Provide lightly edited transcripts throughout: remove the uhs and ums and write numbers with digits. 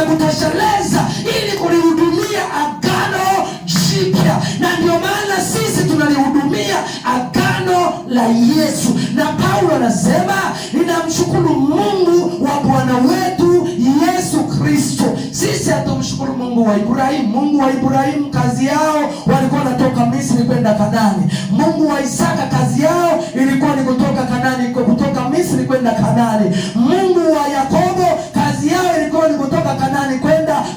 imekutosheleza ili kulihudumia agano jipya. Na ndio maana sisi tunalihudumia agano la Yesu. Na Paulo anasema, ninamshukuru Mungu wa Bwana wetu Yesu Kristo. Sisi hatumshukuru Mungu wa Ibrahimu. Mungu wa Ibrahimu kazi yao walikuwa natoka Misri kwenda Kanaani. Mungu wa Isaka kazi yao ilikuwa ni kutoka Kanaani, kutoka Misri kwenda Kanaani. Mungu wa Yakobo kazi yao ilikuwa ni kutoka Kanaani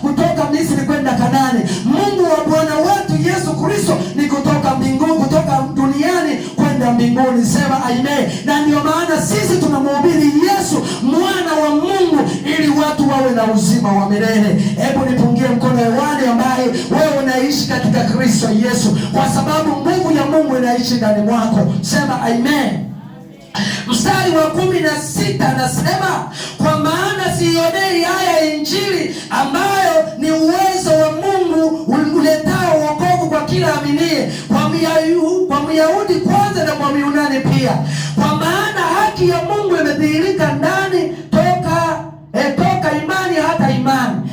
kutoka Misri kwenda Kanaani. Mungu wa Bwana wetu Yesu Kristo ni kutoka mbinguni, kutoka duniani kwenda mbinguni. Sema amen. Na ndio maana sisi tunamhubiri Yesu mwana wa Mungu ili watu wawe na uzima wa milele. Hebu nipungie mkono hewani ambaye wewe unaishi katika Kristo Yesu, kwa sababu nguvu ya Mungu inaishi ndani mwako. Sema amen. Mstari wa 16 anasema, kwa maana siionei haya Injili ambayo ni uwezo wa Mungu uletao wokovu kwa kila aminiye, kwa Myahudi kwanza na kwa Myunani pia. Kwa maana haki ya Mungu imedhihirika ndani toka imani hata imani,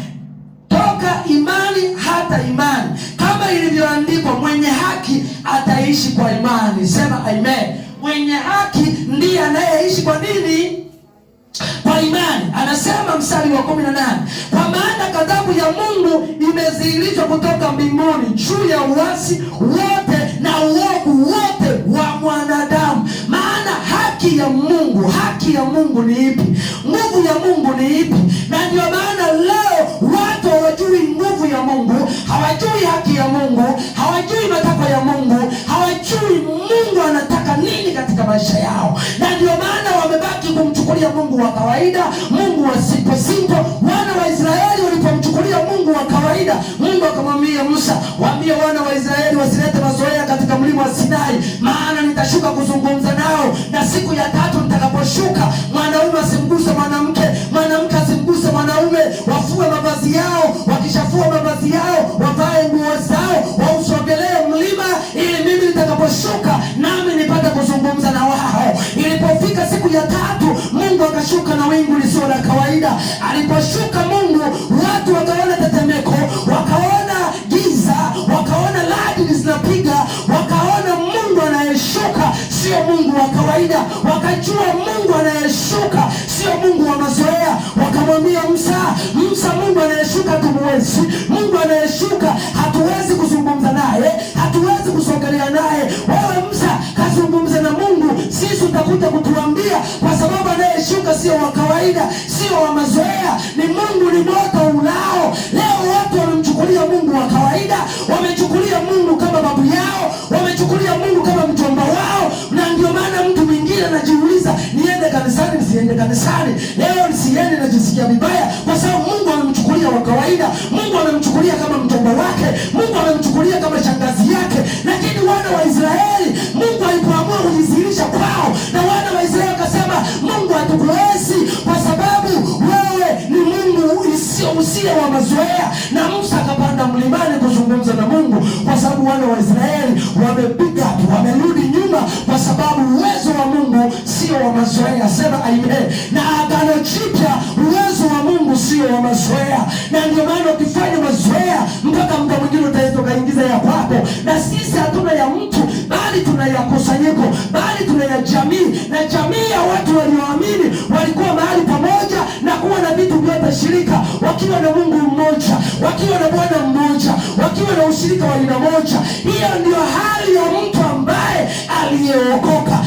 toka imani hata imani, kama ilivyoandikwa, mwenye haki ataishi kwa imani. Sema amen. Mwenye haki ndiye anayeishi kwa nini? Kwa imani. Anasema mstari wa 18, kwa maana ghadhabu ya Mungu imedhihirishwa kutoka mbinguni juu ya uasi wote na uovu wote wa mwanadamu. Maana haki ya Mungu ni ipi? Nguvu ya Mungu ni ipi? Na ndio maana leo watu hawajui nguvu ya Mungu, hawajui haki ya Mungu, hawajui matakwa ya Mungu, hawajui Mungu anataka nini katika maisha yao. Na ndio maana wamebaki kumchukulia Mungu wa kawaida, Mungu wa simple. Wana wa Israeli walipomchukulia Mungu wa kawaida, Mungu akamwambia Musa, waambie wana wa Israeli wasilete mazoea katika mlima wa Sinai, maana nitashuka kuzungumza nao, na siku ya 3 nitakaposhuka, mwanaume asimguse mwanamke, mwanamke asimguse mwanaume, wafue mavazi yao, wakishafua mavazi yao wavae nguo zao, wausogelee mlima, ili mimi nitakaposhuka nami nipate kuzungumza na wao. Ilipofika siku ya 3, Mungu akashuka na wingu lisilo la kawaida. Aliposhuka Mungu, watu wakaona tetemeko, wakaona giza, wakaona radi zinapiga, wakaona Mungu anayeshuka sio Mungu wa kawaida. Wakajua Mungu anayeshuka sio Mungu wa mazoea. Wakamwambia Musa, Mungu anayeshuka tumuwezi, Mungu anayeshuka hatuwezi kuzungumza naye, hatuwezi kusogelea naye. Wewe Musa, kazungumza na Mungu, sisi utakuja kutuambia, kwa sababu anayeshuka sio wa kawaida, sio wa mazoea, ni Mungu, ni moto ulao. Leo watu wamemchukulia Mungu wa kawaida, wamechukulia Mungu kama babu yao, wamechukulia Mungu kama mjomba wao. Na ndio maana mtu mwingine anajiuliza, niende kanisani nisiende kanisani? Leo nisiende najisikia vibaya, kwa sababu Mungu amemchukulia wa kawaida, Mungu amemchukulia kama mjomba wake, Mungu amemchukulia kama shangazi yake. Lakini wana wa Israeli, Mungu alipoamua kujidhihirisha kwao, na wana wa Israeli wakasema, Mungu hatukuwezi kwa sababu wewe ni Mungu usiye wa mazoea. Na Musa akapanda mlimani kuzungumza na Mungu, kwa sababu wana wa Israeli wamepiga, wamerudi nyuma, kwa sababu uwezo wa Mungu sio wa mazoea. Sema amen. Na agano jipya, uwezo wa Mungu sio wa mazoea. Na ndio maana ukifanya mazoea, mpaka muda mwingine utaenda kaingiza ya kwako. Na sisi hatuna ya mtu, bali tuna ya kusanyiko, bali tuna ya jamii. Na jamii ya watu walioamini walikuwa mahali pamoja na kuwa na vitu vyote shirika, wakiwa na Mungu mmoja, wakiwa na Bwana mmoja, wakiwa na ushirika wa aina moja. Hiyo ndio hali ya mtu ambaye aliyeokoka.